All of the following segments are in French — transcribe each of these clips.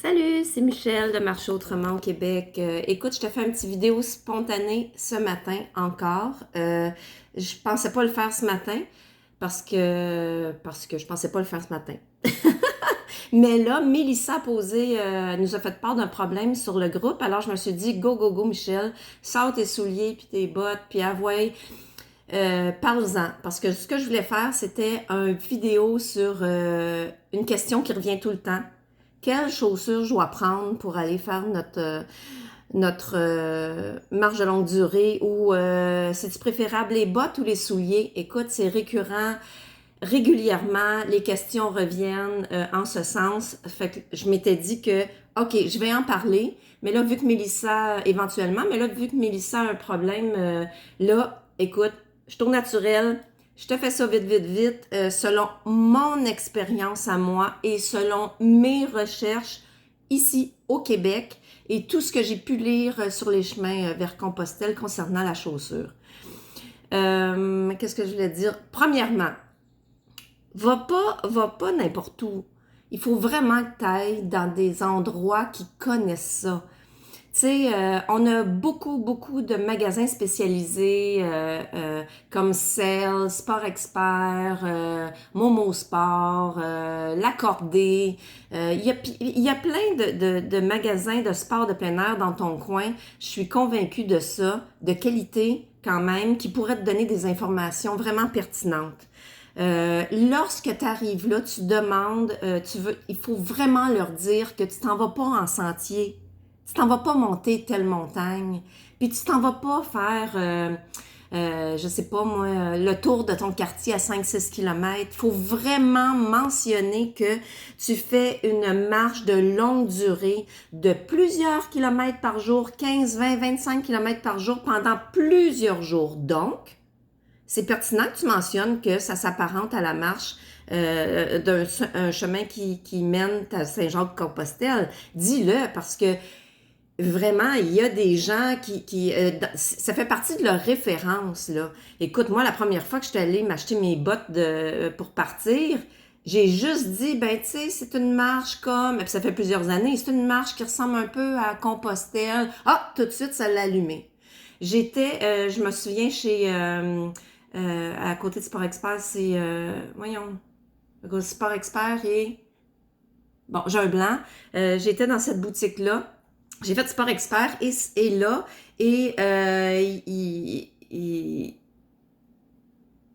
Salut, c'est Michel de Marcher Autrement au Québec. Écoute, je te fais une petite vidéo spontanée ce matin encore. Je pensais pas le faire ce matin parce que je pensais pas le faire ce matin. Mais là, Mélissa a posé, nous a fait part d'un problème sur le groupe. Alors je me suis dit, go, go, go, Michel, sors tes souliers puis tes bottes puis avouez, parle-en. Parce que ce que je voulais faire, c'était une vidéo sur une question qui revient tout le temps. Quelles chaussures je dois prendre pour aller faire notre marche de longue durée ou c'est-tu préférable les bottes ou les souliers? Écoute, c'est récurrent. Régulièrement, les questions reviennent en ce sens. Fait que je m'étais dit que, OK, je vais en parler, mais là, vu que Mélissa, éventuellement, mais là, vu que Mélissa a un problème, là, écoute, je suis au naturel, je te fais ça vite, vite, vite, selon mon expérience à moi et selon mes recherches ici au Québec et tout ce que j'ai pu lire sur les chemins vers Compostelle concernant la chaussure. Qu'est-ce que je voulais dire? Premièrement, va pas n'importe où. Il faut vraiment que tu ailles dans des endroits qui connaissent ça. Tu sais, on a beaucoup de magasins spécialisés comme Cell, Sport Expert, Momo Sport, L'Accordé. Il y a plein de magasins de sport de plein air dans ton coin. Je suis convaincue de ça, de qualité quand même, qui pourraient te donner des informations vraiment pertinentes. Lorsque tu arrives là, tu demandes, il faut vraiment leur dire que tu t'en vas pas en sentier. Tu t'en vas pas monter telle montagne, puis tu t'en vas pas faire, je sais pas moi, le tour de ton quartier à 5-6 kilomètres. Il faut vraiment mentionner que tu fais une marche de longue durée de plusieurs kilomètres par jour, 15, 20, 25 kilomètres par jour pendant plusieurs jours. Donc, c'est pertinent que tu mentionnes que ça s'apparente à la marche d'un chemin qui mène à Saint-Jacques-de-Compostelle. Dis-le parce que vraiment, il y a des gens ça fait partie de leur référence, là. Écoute, moi, la première fois que je suis allée m'acheter mes bottes pour partir, j'ai juste dit, ben, tu sais, c'est une marche comme, puis ça fait plusieurs années, c'est une marche qui ressemble un peu à Compostelle. Ah, tout de suite, ça l'a allumé. Je me souviens à côté de Sport Expert, c'est, voyons, à côté de Sport Expert et, bon, j'ai un blanc. J'étais dans cette boutique-là. J'ai fait Sport Expert et là, et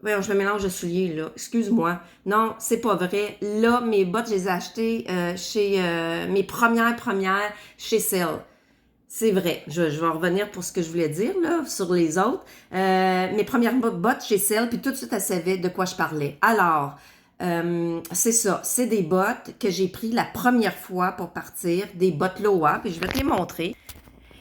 voyons, je me mélange de souliers, là. Excuse-moi. Non, c'est pas vrai. Là, mes bottes, je les ai achetées chez mes premières chez Cell. C'est vrai. Je vais revenir pour ce que je voulais dire, là, sur les autres. Mes premières bottes chez Cell, puis tout de suite, elle savait de quoi je parlais. Alors, c'est ça. C'est des bottes que j'ai pris la première fois pour partir, des bottes Loa, puis je vais te les montrer.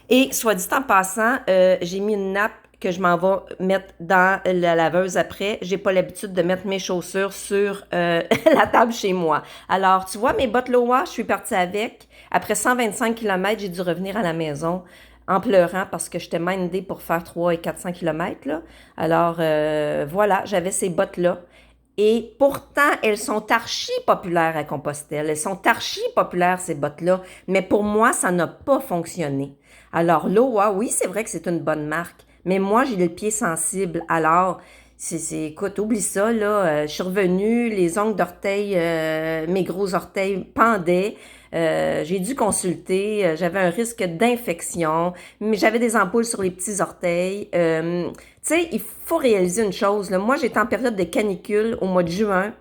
Et soit dit en passant, j'ai mis une nappe que je m'en vais mettre dans la laveuse après. J'ai pas l'habitude de mettre mes chaussures sur la table chez moi. Alors, tu vois, mes bottes Loa, je suis partie avec. Après 125 km, j'ai dû revenir à la maison en pleurant parce que j'étais mindée pour faire 300 et 400 km, là. Alors, voilà, j'avais ces bottes-là. Et pourtant, elles sont archi populaires à Compostelle. Elles sont archi populaires, ces bottes-là. Mais pour moi, ça n'a pas fonctionné. Alors, Loa, oui, c'est vrai que c'est une bonne marque. Mais moi, j'ai le pied sensible. Alors, écoute, oublie ça, là. Je suis revenue, les ongles d'orteil, mes gros orteils pendaient. J'ai dû consulter. J'avais un risque d'infection, mais j'avais des ampoules sur les petits orteils. Tu sais, il faut réaliser une chose, là. Moi, j'étais en période de canicule au mois de juin.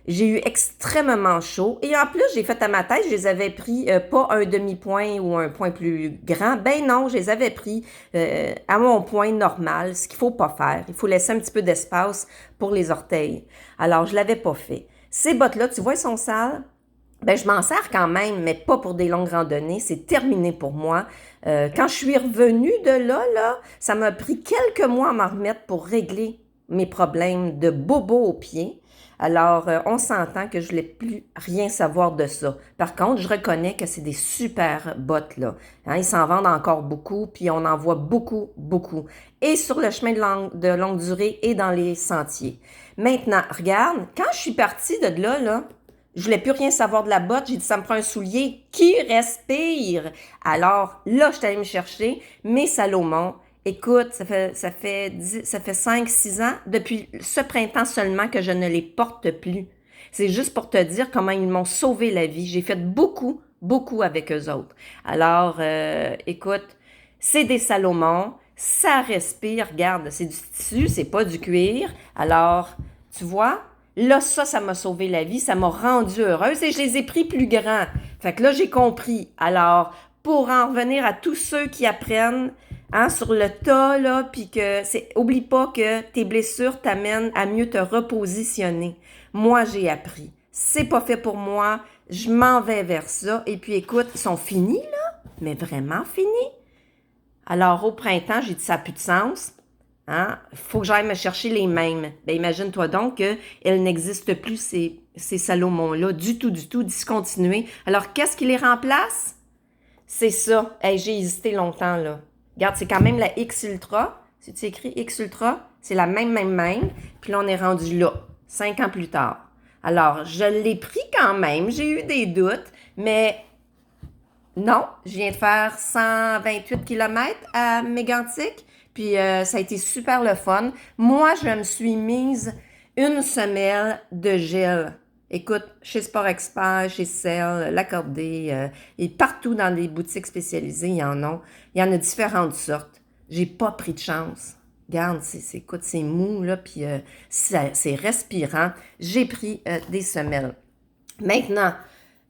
J'ai eu extrêmement chaud. Et en plus, j'ai fait à ma tête, je les avais pris pas un demi-point ou un point plus grand. Ben non, je les avais pris à mon point normal, ce qu'il faut pas faire. Il faut laisser un petit peu d'espace pour les orteils. Alors, je l'avais pas fait. Ces bottes-là, tu vois, elles sont sales. Ben, je m'en sers quand même, mais pas pour des longues randonnées. C'est terminé pour moi. Quand je suis revenue de là, ça m'a pris quelques mois à m'en remettre pour régler mes problèmes de bobo aux pieds. Alors, on s'entend que je ne voulais plus rien savoir de ça. Par contre, je reconnais que c'est des super bottes, là. Hein, ils s'en vendent encore beaucoup, puis on en voit beaucoup. Et sur le chemin de longue durée et dans les sentiers. Maintenant, regarde, quand je suis partie de là, Je voulais plus rien savoir de la botte. J'ai dit, ça me prend un soulier qui respire. Alors, là, je suis allée me chercher mes Salomon. Écoute, ça fait 5, 6 ans, depuis ce printemps seulement, que je ne les porte plus. C'est juste pour te dire comment ils m'ont sauvé la vie. J'ai fait beaucoup, beaucoup avec eux autres. Alors, écoute, c'est des Salomon, ça respire, regarde, c'est du tissu, c'est pas du cuir. Alors, tu vois, là, ça m'a sauvé la vie, ça m'a rendue heureuse et je les ai pris plus grands. Fait que là, j'ai compris. Alors, pour en revenir à tous ceux qui apprennent, hein, sur le tas, là, puis oublie pas que tes blessures t'amènent à mieux te repositionner. Moi, j'ai appris. C'est pas fait pour moi, je m'en vais vers ça. Et puis, écoute, ils sont finis, là, mais vraiment finis. Alors, au printemps, j'ai dit, ça n'a plus de sens. Hein? Il faut que j'aille me chercher les mêmes. Ben, imagine-toi donc qu'elles n'existent plus, ces Salomon-là, du tout, discontinués. Alors, qu'est-ce qui les remplace? C'est ça. Hey, j'ai hésité longtemps, là. Regarde, c'est quand même la X Ultra. Si tu écris X Ultra, c'est la même. Puis là, on est rendu là, 5 ans plus tard. Alors, je l'ai pris quand même. J'ai eu des doutes, mais non, je viens de faire 128 km à Mégantic. Puis ça a été super le fun. Moi, je me suis mise une semelle de gel. Écoute, chez Sport Expert, chez Cell, L'Accordé, et partout dans les boutiques spécialisées, il y en a. Il y en a différentes sortes. J'ai pas pris de chance. Regarde, écoute, c'est mou, là, puis c'est respirant. J'ai pris des semelles. Maintenant,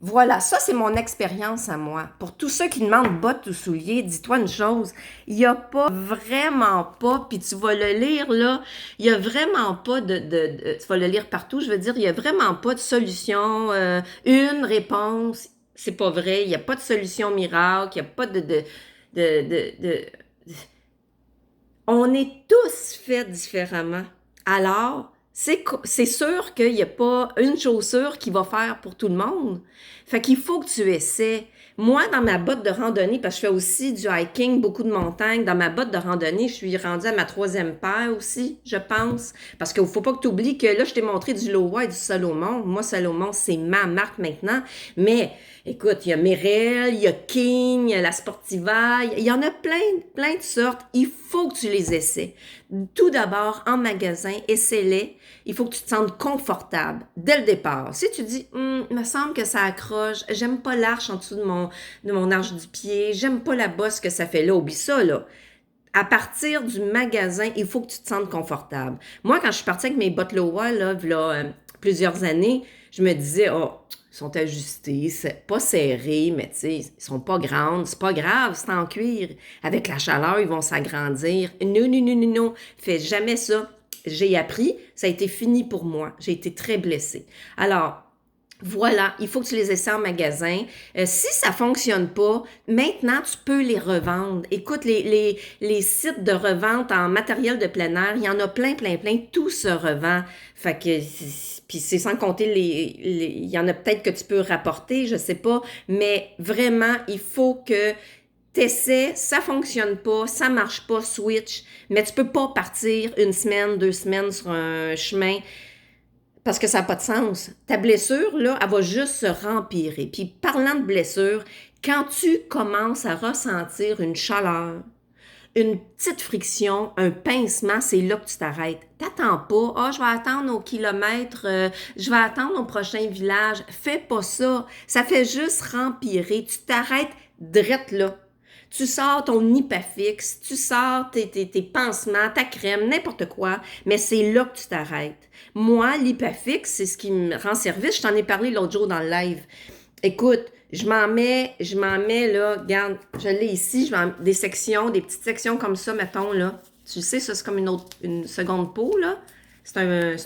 voilà, ça c'est mon expérience à moi. Pour tous ceux qui demandent bottes ou souliers, dis-toi une chose, il n'y a pas, vraiment pas, puis tu vas le lire là, il n'y a vraiment pas tu vas le lire partout, je veux dire, il n'y a vraiment pas de solution, une réponse, c'est pas vrai, il n'y a pas de solution miracle, il n'y a pas de- On est tous faits différemment. Alors, c'est sûr qu'il n'y a pas une chaussure qui va faire pour tout le monde. Fait qu'il faut que tu essaies. Moi, dans ma botte de randonnée, parce que je fais aussi du hiking, beaucoup de montagnes, dans ma botte de randonnée, je suis rendue à ma 3e paire aussi, je pense. Parce qu'il ne faut pas que tu oublies que là, je t'ai montré du Lowa et du Salomon. Moi, Salomon, c'est ma marque maintenant. Mais écoute, il y a Merrell, il y a King, il y a la Sportiva, il y en a plein de sortes. Il faut que tu les essaies. Tout d'abord, en magasin, essaie-les. Il faut que tu te sentes confortable dès le départ. Si tu dis, il me semble que ça accroche, j'aime pas l'arche en dessous de mon arche du pied, j'aime pas la bosse que ça fait là, oublie ça, là. À partir du magasin, il faut que tu te sentes confortable. Moi, quand je suis partie avec mes bottes Lowa, là, plusieurs années, je me disais, oh, ils sont ajustés, c'est pas serré, mais tu sais, ils sont pas grandes, c'est pas grave, c'est en cuir. Avec la chaleur, ils vont s'agrandir. Non, fais jamais ça. J'ai appris, ça a été fini pour moi. J'ai été très blessée. Alors, voilà, il faut que tu les essaies en magasin. Si ça fonctionne pas, maintenant, tu peux les revendre. Écoute, les sites de revente en matériel de plein air, il y en a plein. Tout se revend. Fait que, puis c'est sans compter il y en a peut-être que tu peux rapporter, je sais pas. Mais vraiment, il faut que t'essaies, ça fonctionne pas, ça marche pas, switch. Mais tu peux pas partir 1 semaine, 2 semaines sur un chemin parce que ça n'a pas de sens. Ta blessure, là, elle va juste se rempirer. Puis parlant de blessure, quand tu commences à ressentir une chaleur, une petite friction, un pincement, c'est là que tu t'arrêtes. T'attends pas, je vais attendre au kilomètre, je vais attendre au prochain village. Fais pas ça. Ça fait juste rempirer. Tu t'arrêtes drette là. Tu sors ton Hypafix, tu sors tes pansements, ta crème, n'importe quoi, mais c'est là que tu t'arrêtes. Moi, l'Hypafix, c'est ce qui me rend service. Je t'en ai parlé l'autre jour dans le live. Écoute, je m'en mets là, regarde, je l'ai ici, des petites sections comme ça, mettons, là. Tu sais, ça, c'est comme une seconde peau, là. C'est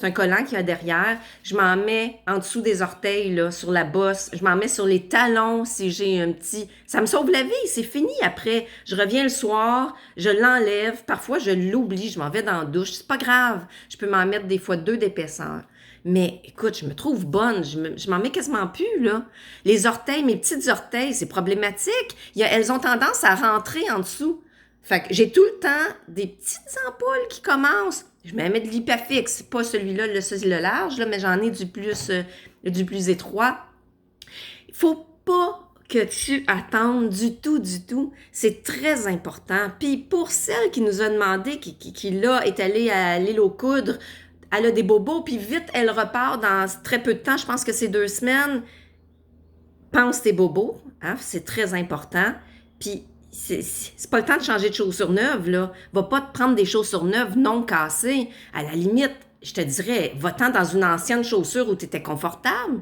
un collant qu'il y a derrière. Je m'en mets en dessous des orteils, là, sur la bosse. Je m'en mets sur les talons si j'ai un petit... Ça me sauve la vie, c'est fini après. Je reviens le soir, je l'enlève. Parfois, je l'oublie, je m'en vais dans la douche. C'est pas grave. Je peux m'en mettre des fois 2 d'épaisseur. Mais écoute, je me trouve bonne. Je m'en mets quasiment plus, là. Les orteils, mes petites orteils, c'est problématique. Elles ont tendance à rentrer en dessous. Fait que j'ai tout le temps des petites ampoules qui commencent. Je me mets de l'Hypafix, pas celui-là, c'est le large, là, mais j'en ai du plus étroit. Il faut pas que tu attendes du tout, du tout. C'est très important. Puis pour celle qui nous a demandé, qui là, est allée à l'île aux coudres, elle a des bobos, puis vite, elle repart dans très peu de temps. Je pense que c'est 2 semaines. Pense tes bobos, hein, c'est très important. Puis c'est pas le temps de changer de chaussures neuves, là. Va pas te prendre des chaussures neuves non cassées. À la limite, je te dirais, va-t'en dans une ancienne chaussure où tu étais confortable.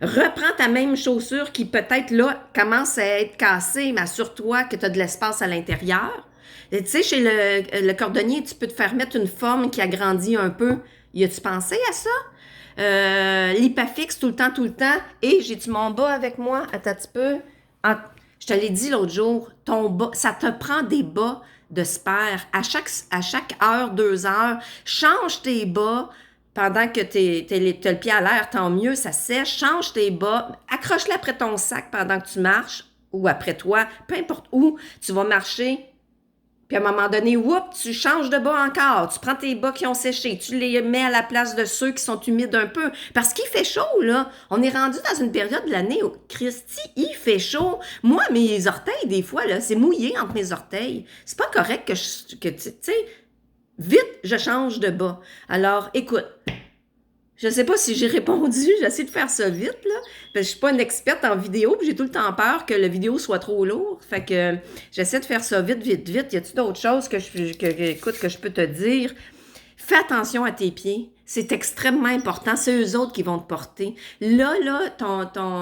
Reprends ta même chaussure qui peut-être là commence à être cassée, mais assure-toi que tu as de l'espace à l'intérieur. Tu sais, chez le cordonnier, tu peux te faire mettre une forme qui agrandit un peu. Y a-tu pensé à ça? L'Hypafix tout le temps. Et j'ai-tu mon bas avec moi? Attends un petit peu. Je te l'ai dit l'autre jour, ton bas, ça te prend des bas de spare. À chaque heure, 2 heures, change tes bas pendant que t'as le pied à l'air, tant mieux, ça sèche. Change tes bas, accroche-les après ton sac pendant que tu marches ou après toi, peu importe où tu vas marcher. Puis à un moment donné, tu changes de bas encore. Tu prends tes bas qui ont séché, tu les mets à la place de ceux qui sont humides un peu. Parce qu'il fait chaud, là. On est rendu dans une période de l'année où, Christy, il fait chaud. Moi, mes orteils, des fois, là, c'est mouillé entre mes orteils. C'est pas correct que tu sais, vite, je change de bas. Alors, écoute, je ne sais pas si j'ai répondu, j'essaie de faire ça vite, là. Parce que je suis pas une experte en vidéo, puis j'ai tout le temps peur que la vidéo soit trop lourde. Fait que j'essaie de faire ça vite. Y a-t-il d'autres choses que je peux te dire? Fais attention à tes pieds. C'est extrêmement important. C'est eux autres qui vont te porter. Là,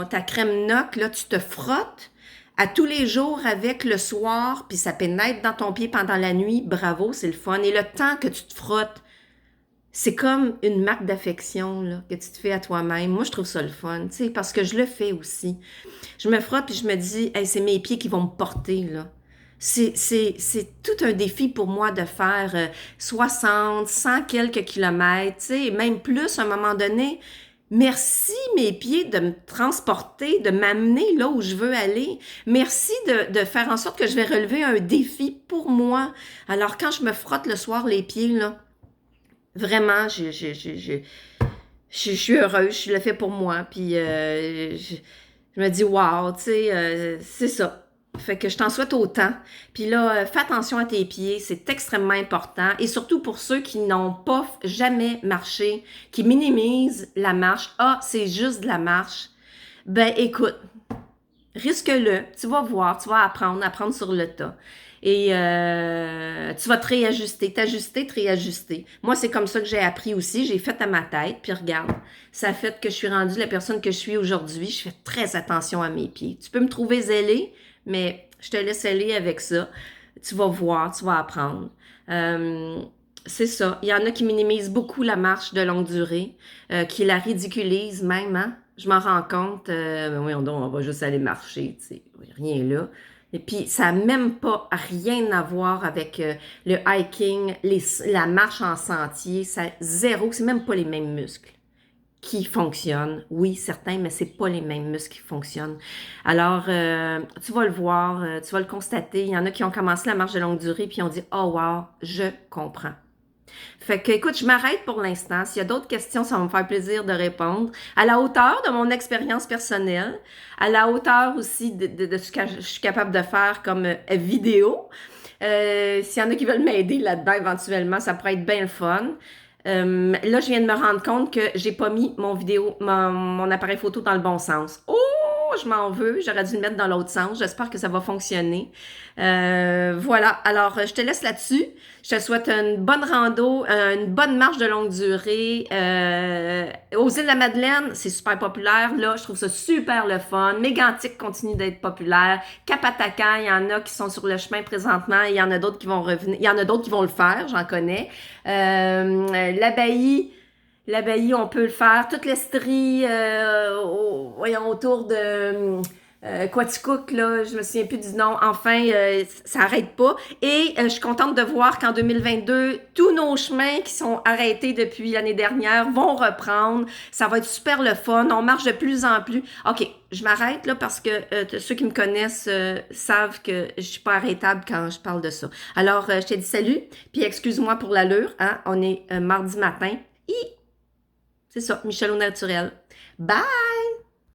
ta crème Noc, là, tu te frottes à tous les jours avec le soir, puis ça pénètre dans ton pied pendant la nuit. Bravo, c'est le fun. Et le temps que tu te frottes, c'est comme une marque d'affection là, que tu te fais à toi-même. Moi, je trouve ça le fun, tu sais, parce que je le fais aussi. Je me frotte puis je me dis, hey, c'est mes pieds qui vont me porter, là. C'est tout un défi pour moi de faire 60, 100 quelques kilomètres, tu sais, même plus à un moment donné. Merci mes pieds de me transporter, de m'amener là où je veux aller. Merci de faire en sorte que je vais relever un défi pour moi. Alors quand je me frotte le soir les pieds, là, vraiment, je suis heureuse, je le fais pour moi. Puis je me dis, wow, tu sais, c'est ça. Fait que je t'en souhaite autant. Puis là, fais attention à tes pieds, c'est extrêmement important. Et surtout pour ceux qui n'ont pas jamais marché, qui minimisent la marche. Ah, c'est juste de la marche. Ben écoute, risque-le, tu vas voir, tu vas apprendre sur le tas. Et tu vas te réajuster, te réajuster. Moi, c'est comme ça que j'ai appris aussi. J'ai fait à ma tête, puis regarde, ça fait que je suis rendue la personne que je suis aujourd'hui. Je fais très attention à mes pieds. Tu peux me trouver zélée, mais je te laisse aller avec ça. Tu vas voir, tu vas apprendre. C'est ça. Il y en a qui minimisent beaucoup la marche de longue durée, qui la ridiculisent même, hein? Je m'en rends compte. Ben oui, on va juste aller marcher, tu sais. Rien là. Et puis, ça n'a même pas rien à voir avec le hiking, la marche en sentier. Ça, zéro, c'est même pas les mêmes muscles qui fonctionnent. Oui, certains, mais c'est pas les mêmes muscles qui fonctionnent. Alors, tu vas le voir, tu vas le constater. Il y en a qui ont commencé la marche de longue durée puis ont dit « Oh wow, je comprends ». Fait que, écoute, je m'arrête pour l'instant. S'il y a d'autres questions, ça va me faire plaisir de répondre. À la hauteur de mon expérience personnelle, à la hauteur aussi de ce que je suis capable de faire comme vidéo. S'il y en a qui veulent m'aider là-dedans, éventuellement, ça pourrait être bien le fun. Là, je viens de me rendre compte que j'ai pas mis mon appareil photo dans le bon sens. Oh! Je m'en veux, j'aurais dû le mettre dans l'autre sens. J'espère que ça va fonctionner. Voilà, alors je te laisse là-dessus. Je te souhaite une bonne rando, une bonne marche de longue durée. Aux îles de la Madeleine, c'est super populaire. Là, je trouve ça super le fun. Mégantic continue d'être populaire. Capatacan, il y en a qui sont sur le chemin présentement. Il y en a d'autres qui vont revenir. Il y en a d'autres qui vont le faire, j'en connais. L'abbaye, on peut le faire. Toute l'Estrie, voyons, autour de Quaticook, là, je me souviens plus du nom. Enfin, ça arrête pas. Et je suis contente de voir qu'en 2022, tous nos chemins qui sont arrêtés depuis l'année dernière vont reprendre. Ça va être super le fun. On marche de plus en plus. OK, je m'arrête là parce que ceux qui me connaissent savent que je suis pas arrêtable quand je parle de ça. Alors, je te dis salut, puis excuse-moi pour l'allure. Hein? On est mardi matin. C'est ça, Michel au naturel. Bye!